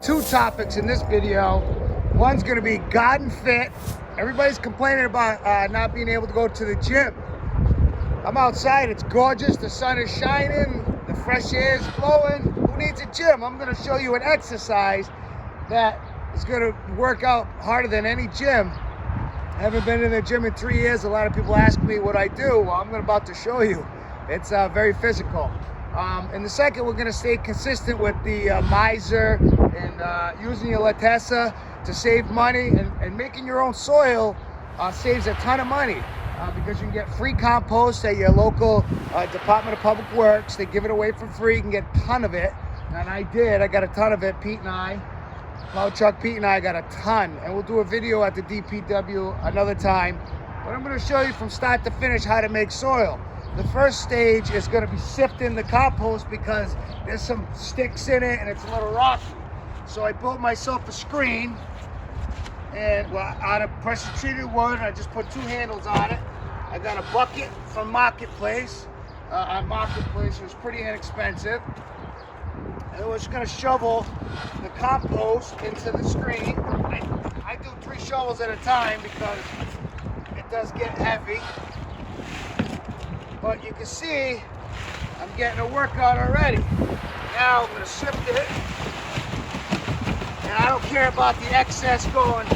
Two topics in this video. One's gonna be garden fit. Everybody's complaining about not being able to go to the gym. I'm outside, it's gorgeous, the sun is shining, the fresh air is blowing. Who needs a gym? I'm gonna show you an exercise that is gonna work out harder than any gym. I haven't been in the gym in 3 years. A lot of people ask me what I do. Well, I'm about to show you. It's very physical. And the second, we're gonna stay consistent with the miser and using your latessa to save money, and making your own soil saves a ton of money because you can get free compost at your local Department of Public Works. They give it away for free. You can get a ton of it, and I got a ton of it. Pete and I, plow truck Pete and I got a ton, and we'll do a video at the DPW another time. But I'm gonna show you from start to finish how to make soil. The first stage is going to be sifting the compost because there's some sticks in it and it's a little rocky. So I built myself a screen, and out of pressure treated wood. I just put 2 handles on it. I got a bucket from Marketplace. On Marketplace, it was pretty inexpensive. And we're just going to shovel the compost into the screen. I do 3 shovels at a time because it does get heavy. But you can see I'm getting a workout already. Now I'm going to sift it. And I don't care about the excess going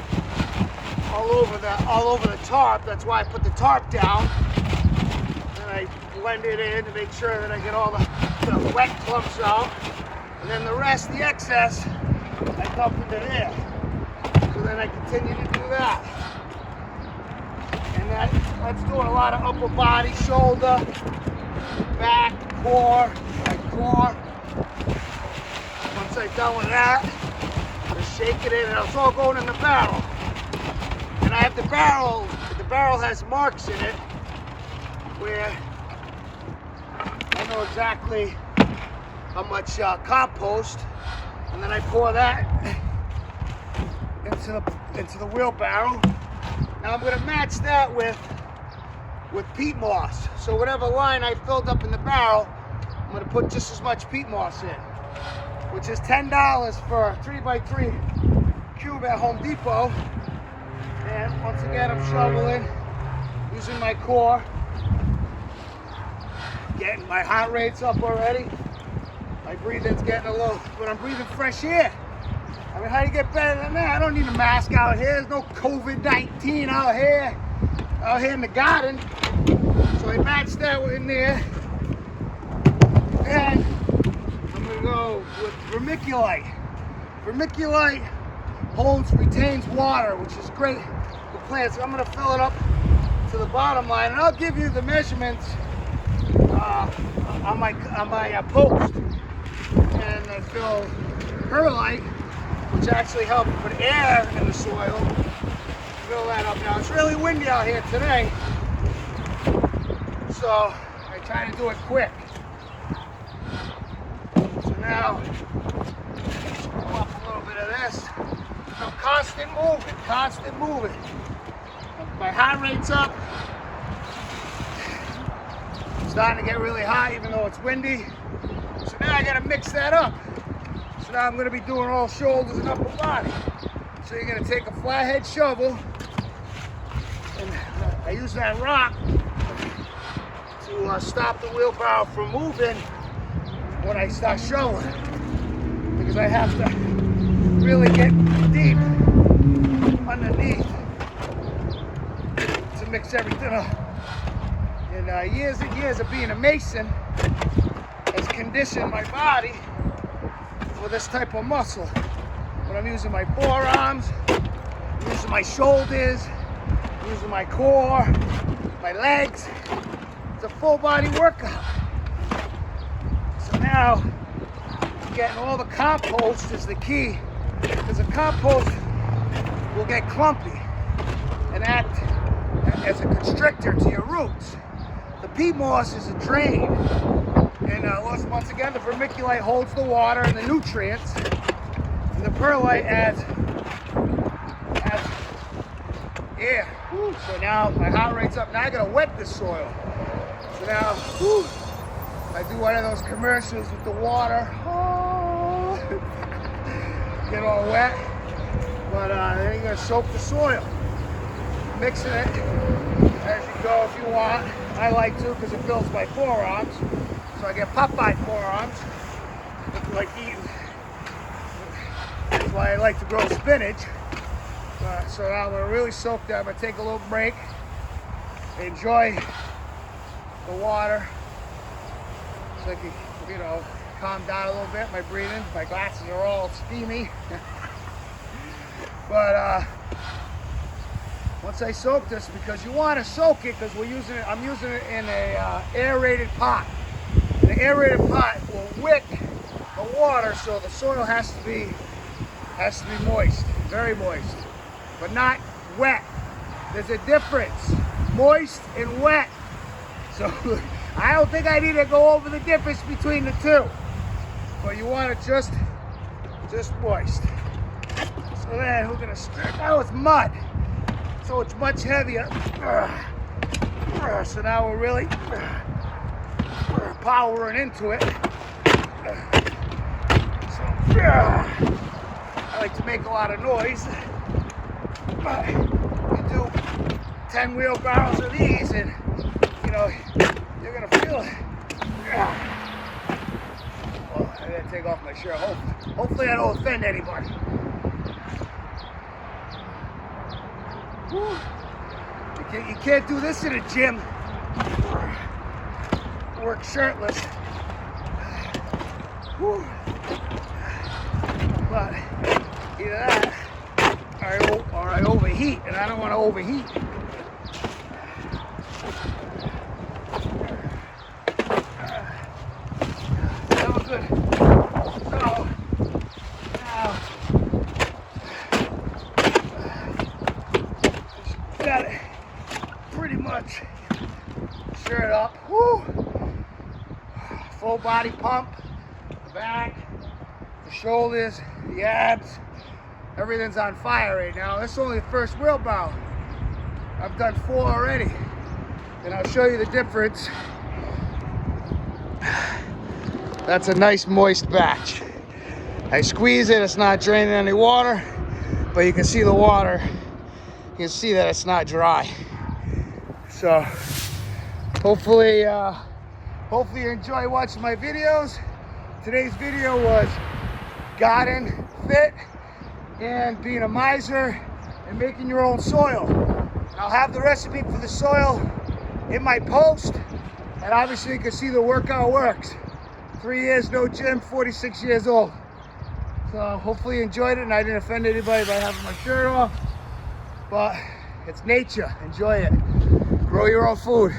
all over the tarp. That's why I put the tarp down. And I blend it in to make sure that I get all the wet clumps out. And then the rest, the excess, I dump into there. So then I continue to do that. And that's doing a lot of upper body, shoulder, back, core, my core. Once I'm done with that, just shake it in, and it's all going in the barrel. And I have the barrel has marks in it where I know exactly how much compost, and then I pour that into the wheelbarrow. Now I'm going to match that with peat moss. So whatever line I filled up in the barrel, I'm going to put just as much peat moss in, which is $10 for a 3x3 cube at Home Depot. And once again, I'm shoveling, using my core, getting my heart rate's up already. My breathing's getting a low, but I'm breathing fresh air. I mean, how do you get better than that? I don't need a mask out here. There's no COVID-19 out here in the garden. So I matched that in there. And I'm gonna go with Vermiculite. Vermiculite retains water, which is great for plants. I'm gonna fill it up to the bottom line, and I'll give you the measurements on my post. And I fill perlite, which actually helps put air in the soil. Fill that up. Now it's really windy out here today, so I try to do it quick. So now, pull up a little bit of this. So constant moving. My heart rate's up. It's starting to get really hot even though it's windy. So now I gotta mix that up. So now I'm going to be doing all shoulders and upper body. So you're going to take a flathead shovel, and I use that rock to stop the wheelbarrow from moving when I start shoveling, because I have to really get deep underneath to mix everything up. And years and years of being a mason has conditioned my body for this type of muscle. When I'm using my forearms, I'm using my shoulders, I'm using my core, my legs. It's a full body workout. So now, getting all the compost is the key, because the compost will get clumpy and act as a constrictor to your roots. The peat moss is a drain. And once again, the vermiculite holds the water and the nutrients, and the perlite adds air. So now my heart rate's up. Now I gotta wet the soil. So now I do one of those commercials with the water. get all wet. But then you're gonna soak the soil. Mixing it as you go if you want. I like to because it builds my forearms. So I get Popeye forearms. Look like eating. That's why I like to grow spinach. So now I'm gonna really soak that. I'm gonna take a little break. Enjoy the water. So I can, you know, calm down a little bit. My breathing. My glasses are all steamy. But once I soak this, because you want to soak it, because I'm using it in a aerated pot. An aerated pot will wick the water, so the soil has to be moist, very moist, but not wet. There's a difference, moist and wet. So I don't think I need to go over the difference between the two. But you want it just moist. So then we're gonna start. Now it's mud, so it's much heavier. So now we're really powering into it. So I like to make a lot of noise. You do 10 wheelbarrows of these, and you know you're gonna feel it. Well, I gotta take off my shirt. Hopefully I don't offend anybody. You can't do this in a gym. Work shirtless. But either that or I overheat, and I don't want to overheat. That was good. So now got it pretty much shirt up. Woo. Full body pump, the back, the shoulders, the abs, everything's on fire right now. This is only the first wheelbarrow. I've done 4 already, and I'll show you the difference. That's a nice moist batch. I squeeze it, it's not draining any water, but you can see the water. You can see that it's not dry. So hopefully you enjoy watching my videos. Today's video was garden fit and being a miser and making your own soil. I'll have the recipe for the soil in my post, and obviously you can see the workout works. 3 years, no gym, 46 years old. So hopefully you enjoyed it and I didn't offend anybody by having my shirt off. But it's nature, enjoy it. Grow your own food.